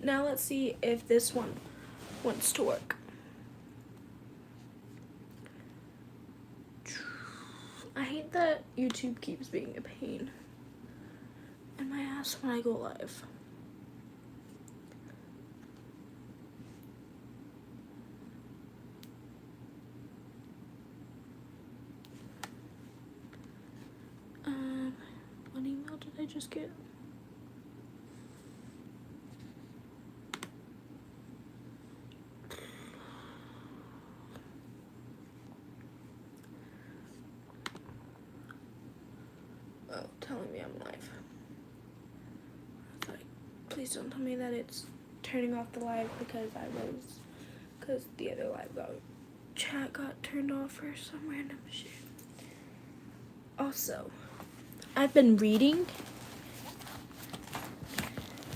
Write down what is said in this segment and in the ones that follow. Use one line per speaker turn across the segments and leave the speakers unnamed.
Now let's see if this one wants to work. I hate that YouTube keeps being a pain in my ass when I go live. What email did I just get? Oh, telling me I'm live. I was like, please don't tell me that it's turning off the live because the other live chat got turned off for some random shit. Also, I've been reading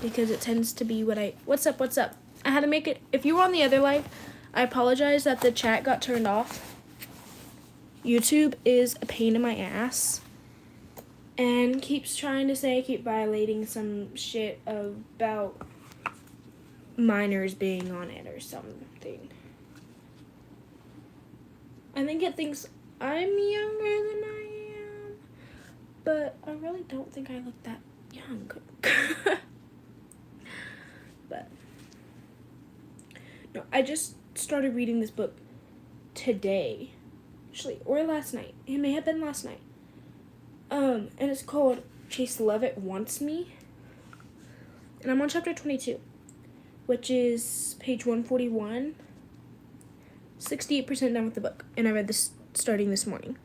because it tends to be what's up? I had to make it, if you were on the other live, I apologize that the chat got turned off. YouTube is a pain in my ass and keeps trying to say I keep violating some shit about minors being on it or something. I think it thinks I'm younger than I am, but I really don't think I look that young. But no, I just started reading this book today, actually, or last night. It may have been last night. And it's called Chase Levitt Wants Me, and I'm on chapter 22, which is page 141. 68% done with the book, and I read this starting this morning.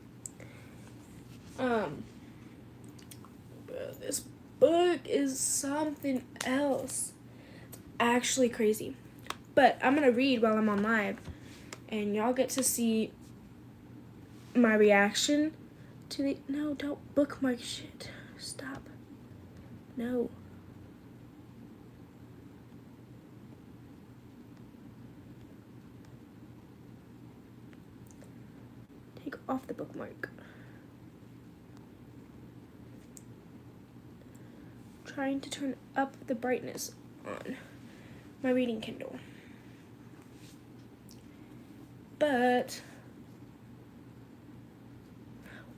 This book is something else. It's actually crazy. But I'm gonna read while I'm on live, and y'all get to see my reaction to the. No, don't bookmark shit. Stop. No. Take off the bookmark. Trying to turn up the brightness on my reading Kindle. But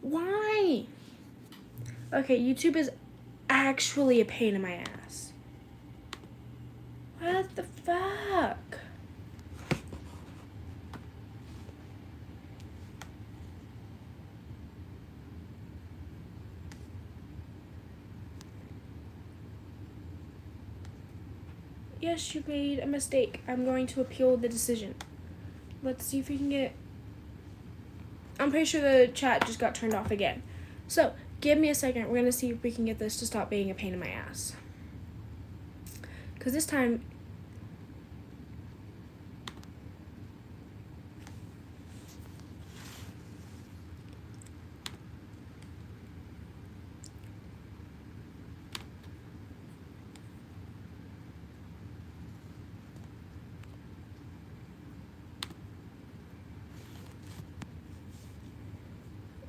why? Okay, YouTube is actually a pain in my ass. What the fuck? Yes, you made a mistake. I'm going to appeal the decision. Let's see if we can get. I'm pretty sure the chat just got turned off again. So, give me a second. We're going to see if we can get this to stop being a pain in my ass. Because this time.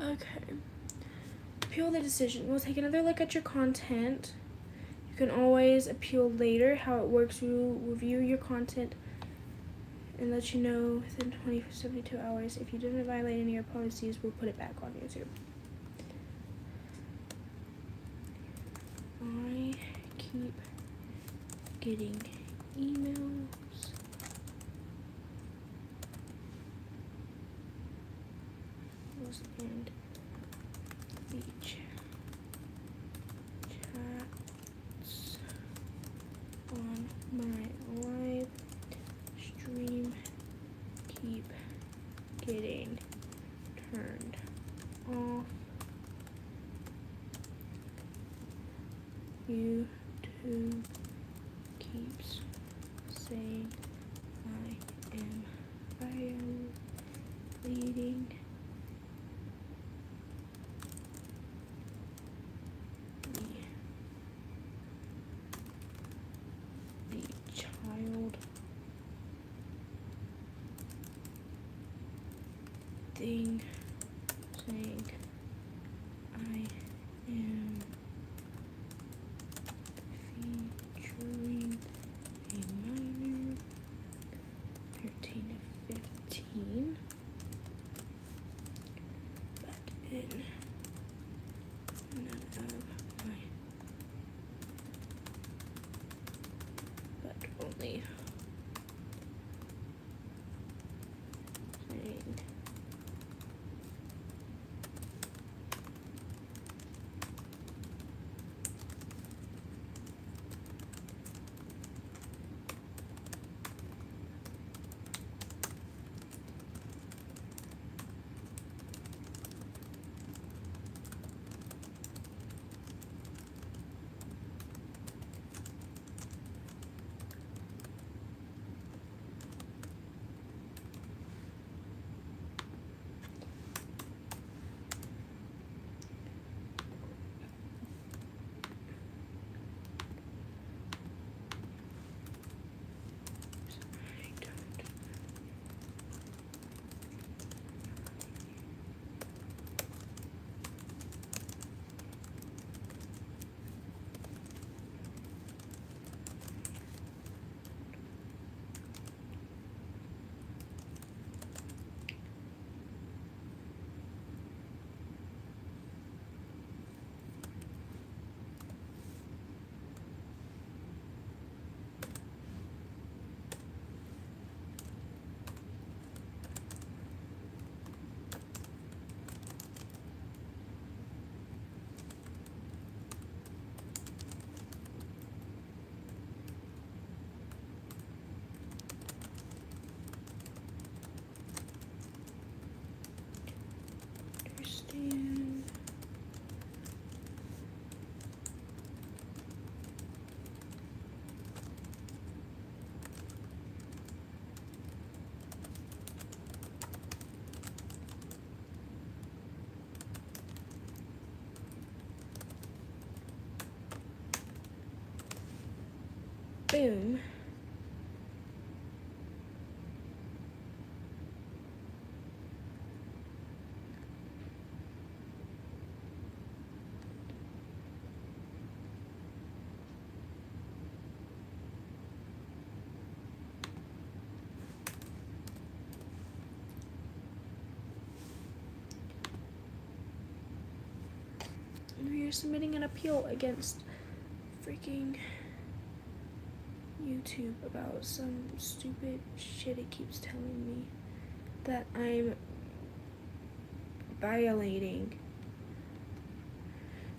Okay. Appeal the decision. We'll take another look at your content. You can always appeal later. How it works, we will review your content and let you know within 72 hours. If you didn't violate any of your policies, we'll put it back on YouTube. I keep getting emails. And the chats on my live stream keep getting turned off. YouTube keeps saying I am violating child thing, saying I am featuring a recently. Understand. Boom. We are submitting an appeal against freaking YouTube about some stupid shit it keeps telling me that I'm violating,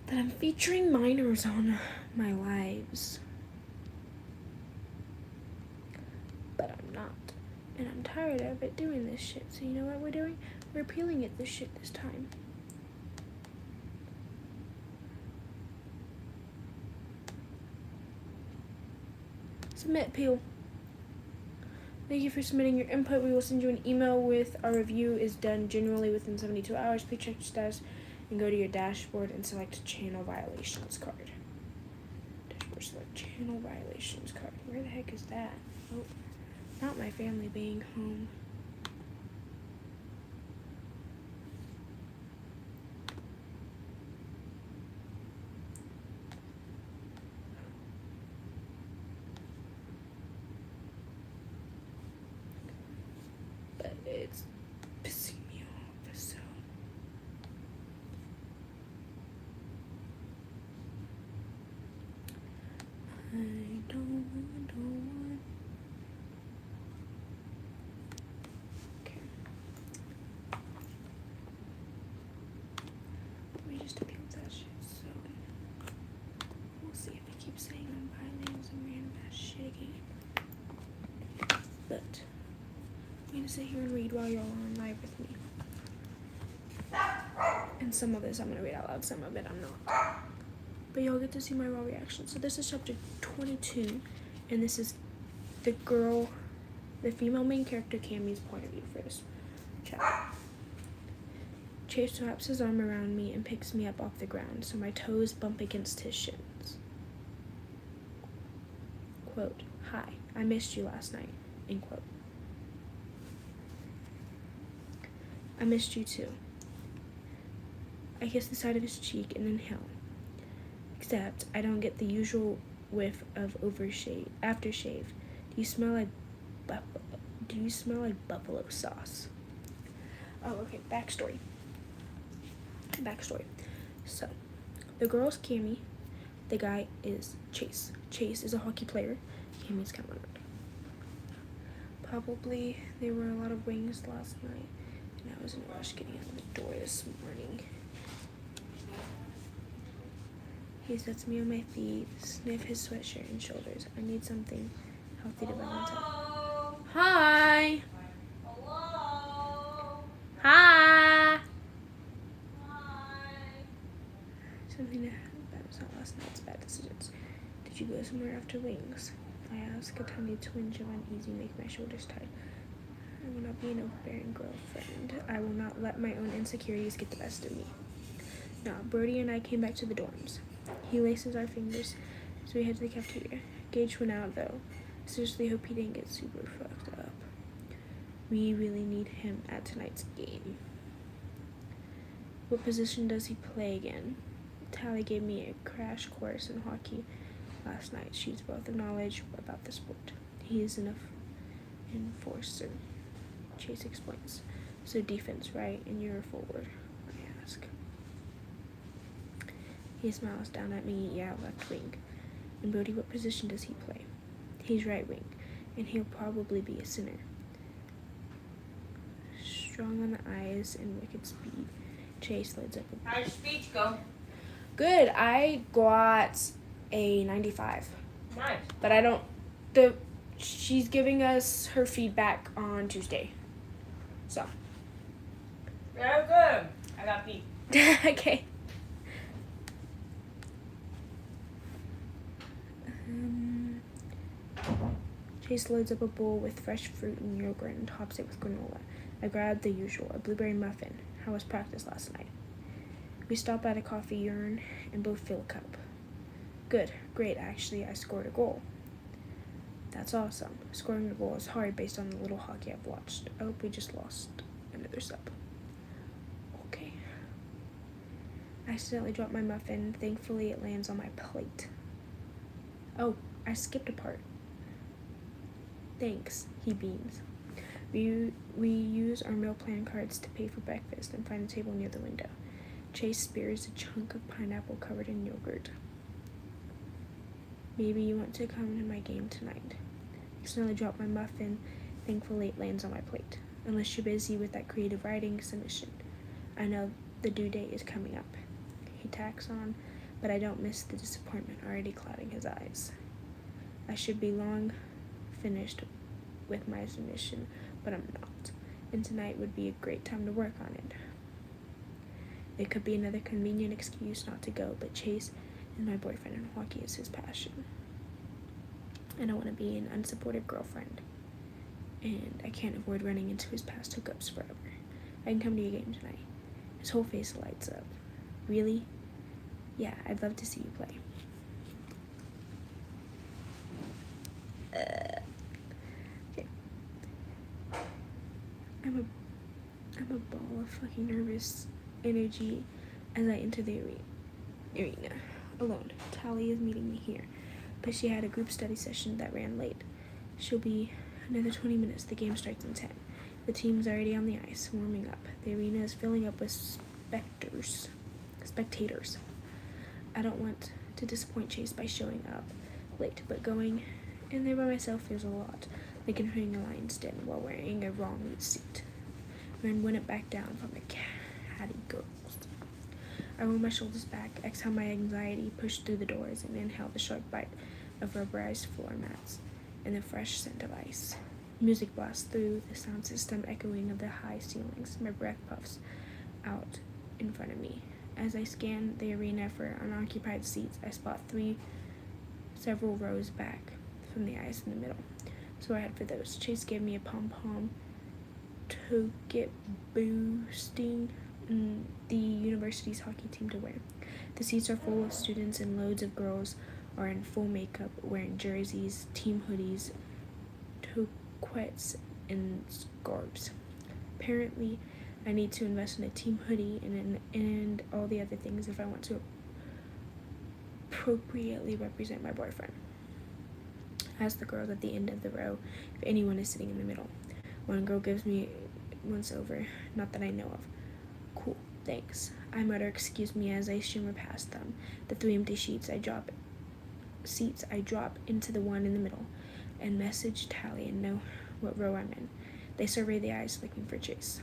that I'm featuring minors on my lives. But I'm not. And I'm tired of it doing this shit. So you know what we're doing? We're appealing it this shit this time. Submit appeal. Thank you for submitting your input. We will send you an email with our review is done generally within 72 hours. Please check your status and go to your dashboard and select channel violations card. Dashboard select channel violations card. Where the heck is that? Oh, not my family being home. But it's pissing me off, so. I don't want. Okay. We just appealed that shit, so we'll see if it keeps saying I'm violating some random ass shit again. But I'm gonna sit here and read while y'all are on live with me. And some of this I'm gonna read out loud, some of it I'm not. But y'all get to see my raw reaction. So this is chapter 22, and this is the female main character Cammy's point of view for this chapter. Chase wraps his arm around me and picks me up off the ground, so my toes bump against his shins. Quote, "Hi, I missed you last night," end quote. I missed you too. I kiss the side of his cheek and inhale. Except I don't get the usual whiff of aftershave. Do you smell like buffalo sauce? Oh, okay. Backstory. So, the girl's Cammy. The guy is Chase. Chase is a hockey player. Cammy's kind of Probably there were a lot of wings last night, and I was in a rush getting out the door this morning. He sets me on my feet, sniff his sweatshirt and shoulders. I need something healthy to balance out. Hi!
Hello?
Hi!
Hi.
Something that was not last night's bad decisions. Did you go somewhere after wings? I ask, a tiny twinge of uneasy make my shoulders tight. I will not be an overbearing girlfriend. I will not let my own insecurities get the best of me. No, Brody and I came back to the dorms. He laces our fingers as we head to the cafeteria. Gage went out though. I seriously hope he didn't get super fucked up. We really need him at tonight's game. What position does he play again? Tally gave me a crash course in hockey last night. She's wealth of knowledge about the sport. He is an enforcer. Chase explains. So defense, right? And you're a forward, I ask. He smiles down at me. Yeah, left wing. And Brody, what position does he play? He's right wing, and he'll probably be a center. Strong on the eyes and wicked speed. Chase leads up.
How'd your speech go?
Good. I got a 95.
Nice.
But she's giving us her feedback on Tuesday. So.
Very good. I got beat.
Okay. Chase loads up a bowl with fresh fruit and yogurt and tops it with granola. I grabbed the usual, a blueberry muffin. How was practice last night? We stop at a coffee urn and both fill a cup. Good. Great, actually, I scored a goal. That's awesome. Scoring a goal is hard based on the little hockey I've watched. I hope we just lost another sub. Okay. I accidentally dropped my muffin. Thankfully, it lands on my plate. Oh, I skipped a part. Thanks, he beams. We use our meal plan cards to pay for breakfast and find a table near the window. Chase spears a chunk of pineapple covered in yogurt. Maybe you want to come to my game tonight. I accidentally dropped my muffin. Thankfully, it lands on my plate. Unless you're busy with that creative writing submission. I know the due date is coming up. He tacks on, but I don't miss the disappointment already clouding his eyes. I should be long finished with my submission, but I'm not. And tonight would be a great time to work on it. It could be another convenient excuse not to go, but Chase is my boyfriend and hockey is his passion. I don't want to be an unsupportive girlfriend. And I can't avoid running into his past hookups forever. I can come to your game tonight. His whole face lights up. Really? Yeah, I'd love to see you play. Okay. I'm a ball of fucking nervous energy as I enter the arena. Alone. Tally is meeting me here, but she had a group study session that ran late. She'll be another 20 minutes. The game starts in 10. The team's already on the ice, warming up. The arena is filling up with spectators. I don't want to disappoint Chase by showing up late, but going in there by myself feels a lot like entering a lion's den while wearing a wrong suit. Ren wouldn't back down from the catty girls. I roll my shoulders back, exhale my anxiety, push through the doors, and inhale the sharp bite of rubberized floor mats and the fresh scent of ice. Music blasts through the sound system, echoing of the high ceilings. My breath puffs out in front of me. As I scan the arena for unoccupied seats, I spot several rows back from the ice in the middle. So I head for those. Chase gave me a pom-pom to get boosting the university's hockey team to wear. The seats are full of students and loads of girls are in full makeup, wearing jerseys, team hoodies, toquettes, and scarves. Apparently, I need to invest in a team hoodie and all the other things if I want to appropriately represent my boyfriend. I ask the girls at the end of the row if anyone is sitting in the middle. One girl gives me once over, not that I know of. Cool, thanks. I mutter excuse me as I shimmer past them. The 3 empty seats I drop into the one in the middle and message Tally in no what row I'm in. They survey the ice looking for Chase.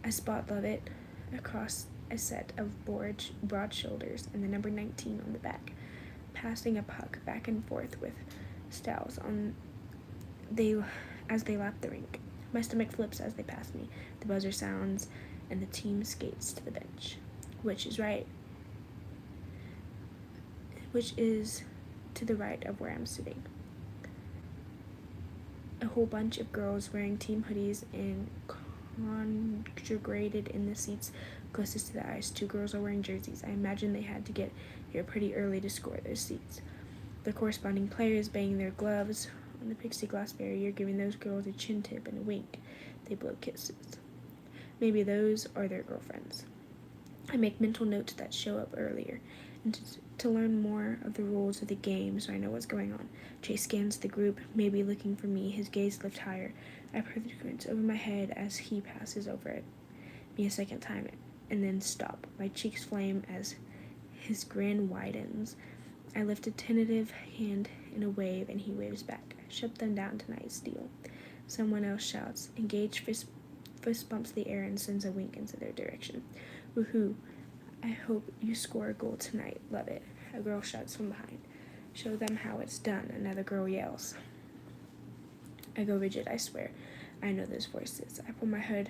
I spot Lovett across a set of broad shoulders and the number 19 on the back, passing a puck back and forth with Styles as they lap the rink. My stomach flips as they pass me. The buzzer sounds, and the team skates to the bench, which is to the right of where I'm sitting. A whole bunch of girls wearing team hoodies and congregated in the seats closest to the ice. 2 girls are wearing jerseys. I imagine they had to get here pretty early to score those seats. The corresponding players banging their gloves on the plexiglass barrier, giving those girls a chin tip and a wink. They blow kisses. Maybe those are their girlfriends. I make mental notes that show up earlier, and to learn more of the rules of the game so I know what's going on. Chase scans the group, maybe looking for me, his gaze lifted higher. I squint over my head as he passes over it me a second time, and then stop. My cheeks flame as his grin widens. I lift a tentative hand in a wave, and he waves back. I shut them down to nice deal. Someone else shouts. Engage fist bumps the air and sends a wink into their direction. Woohoo. I hope you score a goal tonight. Love it. A girl shouts from behind. Show them how it's done. Another girl yells. I go rigid, I swear. I know those voices. I pull my hood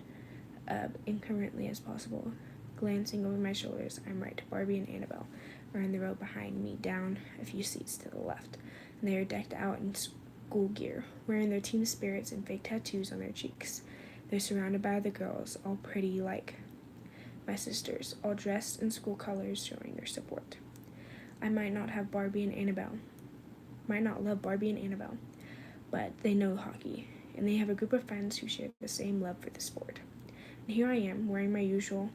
up incoherently as possible. Glancing over my shoulders, I'm right. Barbie and Annabelle are in the row behind me, down a few seats to the left. And they are decked out in school gear, wearing their team spirits and fake tattoos on their cheeks. They're surrounded by other girls, all pretty like my sisters, all dressed in school colors, showing their support. I might not love Barbie and Annabelle, but they know hockey, and they have a group of friends who share the same love for the sport. And here I am, wearing my usual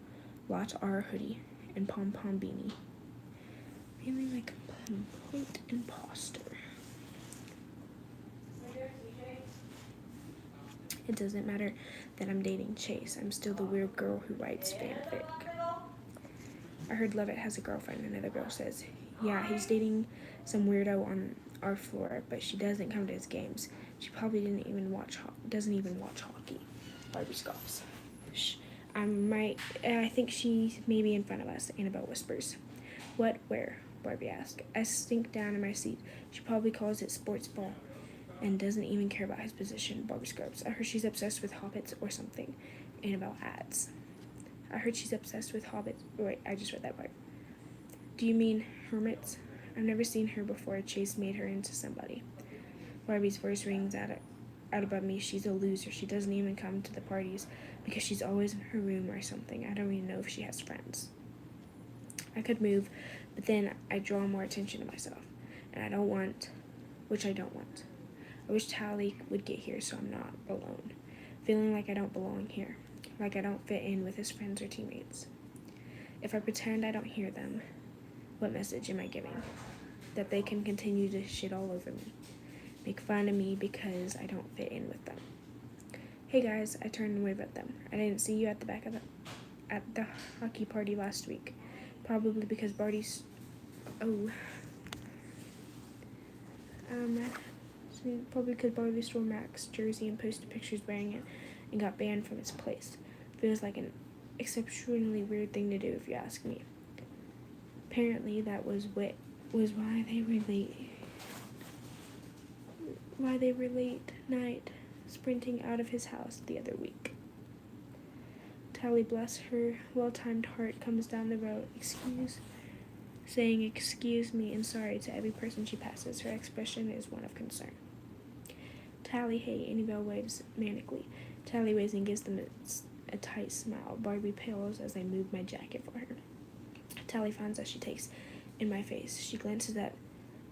Lot R hoodie and pom-pom beanie, feeling like a complete imposter. It doesn't matter that I'm dating Chase. I'm still the weird girl who writes fanfic. I heard Lovett has a girlfriend, another girl says. Yeah, he's dating some weirdo on our floor, but she doesn't come to his games. She probably doesn't even watch hockey. Barbie scoffs. Shh. I think she may be in front of us, Annabelle whispers. What, where? Barbie asks. I sink down in my seat. She probably calls it sports ball and doesn't even care about his position. Barbie scrubs. I heard she's obsessed with hobbits or something. Annabelle adds. I heard she's obsessed with hobbits. Wait, I just read that part. Do you mean hermits? I've never seen her before. Chase made her into somebody. Barbie's voice rings out above me. She's a loser. She doesn't even come to the parties because she's always in her room or something. I don't even know if she has friends. I could move, but then I draw more attention to myself, and I don't want. I wish Tally would get here so I'm not alone, feeling like I don't belong here, like I don't fit in with his friends or teammates. If I pretend I don't hear them, what message am I giving? That they can continue to shit all over me, make fun of me because I don't fit in with them. Hey guys, I turn and wave at them. I didn't see you at the hockey party last week, probably because Barbie stole Mac's jersey and posted pictures wearing it and got banned from his place. Feels like an exceptionally weird thing to do if you ask me. Apparently that was why they were late night sprinting out of his house the other week. Tally, bless her well-timed heart, comes down the road, saying excuse me and sorry to every person she passes. Her expression is one of concern. Tally, hey, Annabelle waves manically. Tally waves and gives them a tight smile. Barbie pales as I move my jacket for her. Tally frowns as she takes in my face. She glances at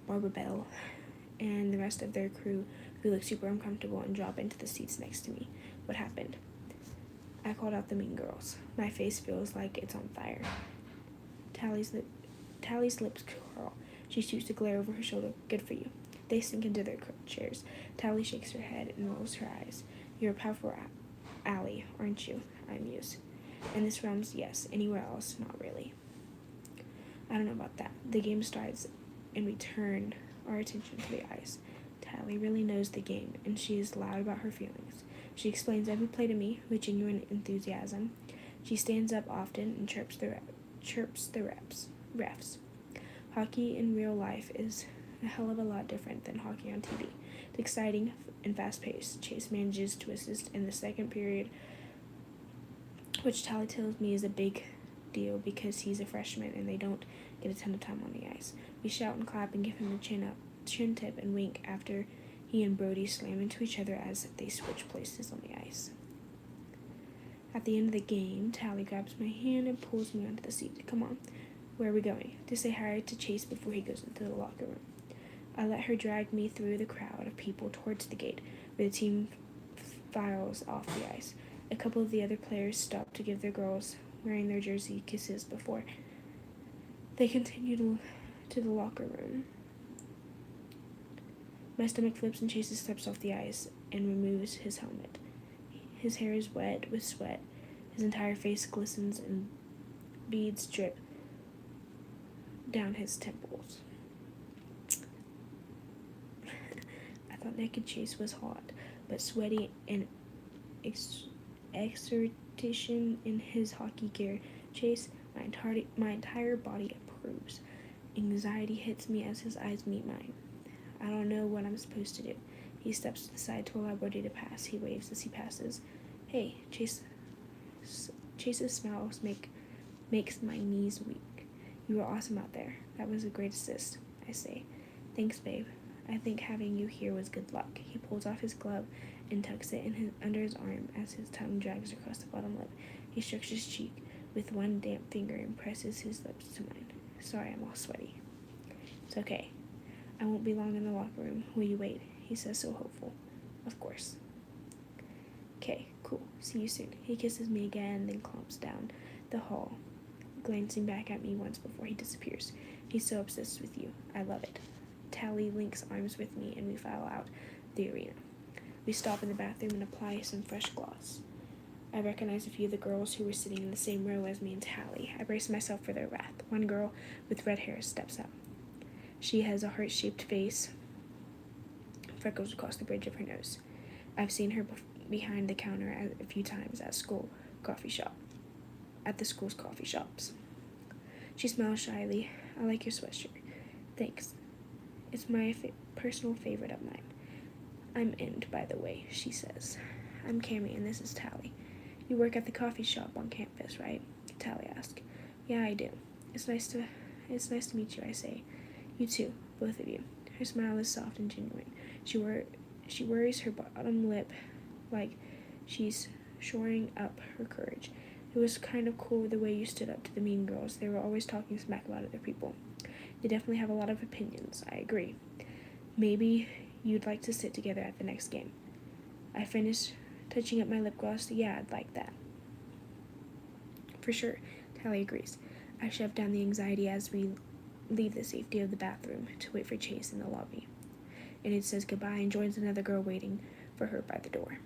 Barbara Bell and the rest of their crew, who look super uncomfortable and drop into the seats next to me. What happened? I called out the mean girls. My face feels like it's on fire. Tally's lips curl. She shoots to glare over her shoulder. Good for you. They sink into their chairs. Tally shakes her head and rolls her eyes. You're a powerful ally, aren't you? I muse. In this realms, yes. Anywhere else, not really. I don't know about that. The game starts and we turn our attention to the ice. Tally really knows the game, and she is loud about her feelings. She explains every play to me with genuine enthusiasm. She stands up often and chirps the refs. Hockey in real life is a hell of a lot different than hockey on TV. It's exciting and fast-paced. Chase manages to assist in the second period, which Tally tells me is a big deal because he's a freshman and they don't get a ton of time on the ice. We shout and clap and give him a chin tip and wink after he and Brody slam into each other as they switch places on the ice. At the end of the game, Tally grabs my hand and pulls me onto the seat. Come on, where are we going? To say hi to Chase before he goes into the locker room. I let her drag me through the crowd of people towards the gate, where the team files off the ice. A couple of the other players stop to give their girls wearing their jersey kisses before they continue to the locker room. My stomach flips and Chase steps off the ice and removes his helmet. His hair is wet with sweat. His entire face glistens and beads drip down his temples. I thought naked Chase was hot, but sweaty and exertion in his hockey gear. Chase, my entire body approves. Anxiety hits me as his eyes meet mine. I don't know what I'm supposed to do. He steps to the side to allow Brody to pass. He waves as he passes. Hey, Chase. Chase's smile makes my knees weak. You were awesome out there. That was a great assist, I say. Thanks, babe. I think having you here was good luck. He pulls off his glove and tucks it under his arm as his tongue drags across the bottom lip. He strokes his cheek with one damp finger and presses his lips to mine. Sorry, I'm all sweaty. It's okay. I won't be long in the locker room. Will you wait? He says so hopeful. Of course. Okay, cool. See you soon. He kisses me again, then clomps down the hall, glancing back at me once before he disappears. He's so obsessed with you. I love it. Tally links arms with me, and we file out the arena. We stop in the bathroom and apply some fresh gloss. I recognize a few of the girls who were sitting in the same row as me and Tally. I brace myself for their wrath. One girl with red hair steps up. She has a heart-shaped face, freckles across the bridge of her nose. I've seen her behind the counter a few times at the school's coffee shops. She smiles shyly. I like your sweatshirt. Thanks. It's my personal favorite of mine. I'm End, by the way, she says. I'm Cami, and this is Tally. You work at the coffee shop on campus, right? Tally asks. Yeah, I do. It's nice to meet you, I say. You too, both of you. Her smile is soft and genuine. She worries her bottom lip like she's shoring up her courage. It was kind of cool the way you stood up to the mean girls. They were always talking smack about other people. They definitely have a lot of opinions. I agree. Maybe you'd like to sit together at the next game. I finished touching up my lip gloss. Yeah, I'd like that. For sure, Tally agrees. I shove down the anxiety as we leave the safety of the bathroom to wait for Chase in the lobby. Enid says goodbye and joins another girl waiting for her by the door.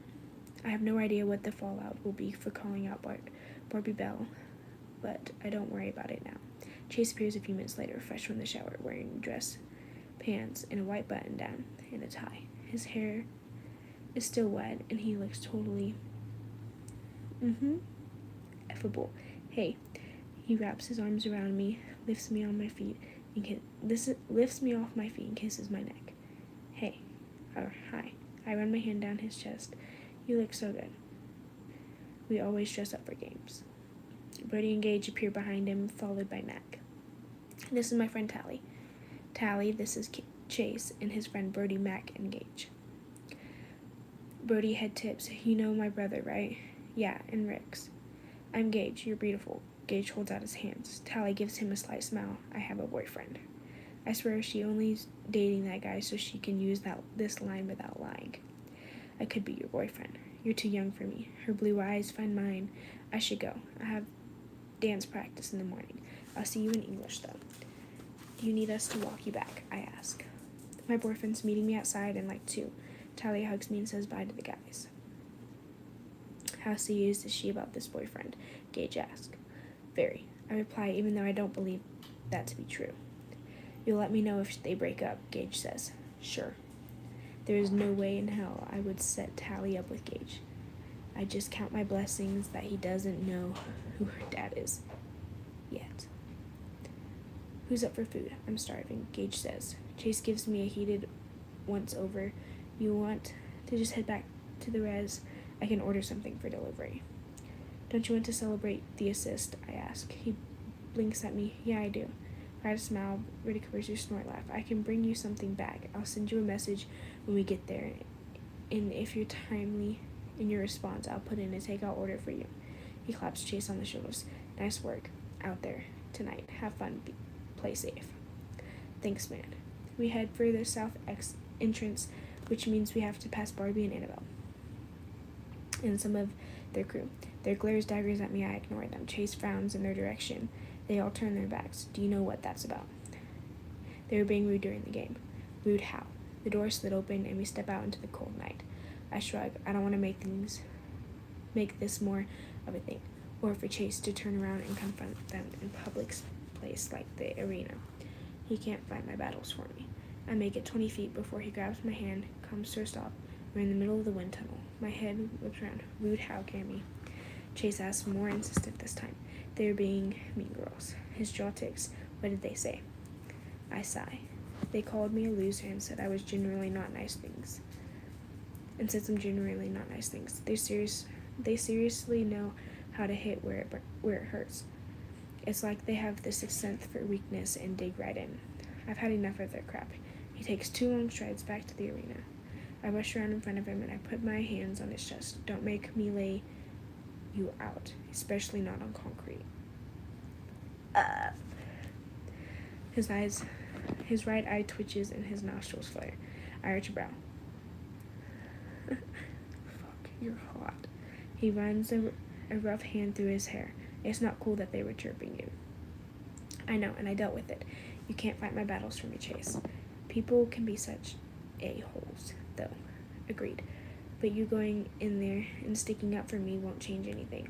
I have no idea what the fallout will be for calling out Barbie Bell, but I don't worry about it now. Chase appears a few minutes later, fresh from the shower, wearing dress, pants, and a white button-down and a tie. His hair is still wet, and he looks totally effable. Hey, he wraps his arms around me, lifts me off my feet, and kisses my neck. Hey, hi. I run my hand down his chest. You look so good. We always dress up for games. Brody and Gage appear behind him, followed by Mac. This is my friend Tally. Tally, this is Chase, and his friend Brody, Mac, and Gage. Brody head tips. You know my brother, right? Yeah, and Rick's. I'm Gage. You're beautiful. Gage holds out his hands. Tally gives him a slight smile. I have a boyfriend. I swear she only's dating that guy so she can use this line without lying. I could be your boyfriend. You're too young for me. Her blue eyes find mine. I should go. I have dance practice in the morning. I'll see you in English, though. Do you need us to walk you back? I ask. My boyfriend's meeting me outside in like 2. Tally hugs me and says bye to the guys. How serious is she about this boyfriend? Gage asks. Very. I reply, even though I don't believe that to be true. You'll let me know if they break up, Gage says. Sure. There is no way in hell I would set Tally up with Gage. I just count my blessings that he doesn't know who her dad is. Yet. Who's up for food? I'm starving, Gage says. Chase gives me a heated once over. You want to just head back to the res? I can order something for delivery. Don't you want to celebrate the assist? I ask. He blinks at me. Yeah, I do. Try to smile. Ready covers your snort laugh. I can bring you something back. I'll send you a message when we get there. And if you're timely in your response, I'll put in a takeout order for you. He claps Chase on the shoulders. Nice work out there tonight. Have fun. Play safe. Thanks, man. We head for the south entrance, which means we have to pass Barbie and Annabelle and some of their crew. Their glares daggers at me. I ignore them. Chase frowns in their direction. They all turn their backs. Do you know what that's about? They were being rude during the game. Rude how? The door slid open and we step out into the cold night. I shrug. I don't want to make this more of a thing, or for Chase to turn around and confront them in public place like the arena. He can't fight my battles for me. I make it 20 feet before he grabs my hand, comes to a stop. We're in the middle of the wind tunnel. My head whips around. Rude how, Cammy? Chase asks, more insistent this time. They're being mean girls. His jaw ticks. What did they say? I sigh. They called me a loser and said I was generally not nice things. And said some generally not nice things. They seriously know how to hit where it hurts. It's like they have the sixth sense for weakness and dig right in. I've had enough of their crap. He takes 2 long strides back to the arena. I rush around in front of him and I put my hands on his chest. Don't make me lay you out, especially not on concrete. His right eye twitches and his nostrils flare. I arch a brow. Fuck, you're hot. He runs a rough hand through his hair. It's not cool that they were chirping you. I know, and I dealt with it. You can't fight my battles for me, Chase. People can be such a-holes, though. Agreed. But you going in there and sticking up for me won't change anything.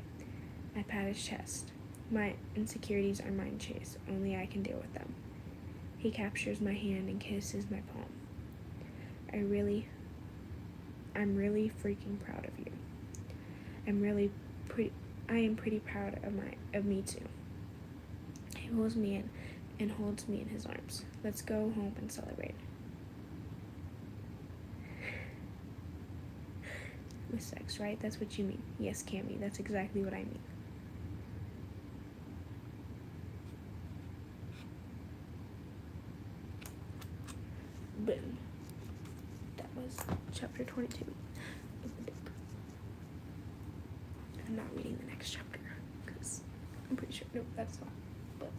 I pat his chest. My insecurities are mine, Chase. Only I can deal with them. He captures my hand and kisses my palm. I'm really freaking proud of you. I am pretty proud of me too. He pulls me in and holds me in his arms. Let's go home and celebrate. With sex, right? That's what you mean. Yes, Cammy, that's exactly what I mean. Boom. That was chapter 22 of the book. I'm not reading the next chapter because I'm pretty sure, nope, that's all. But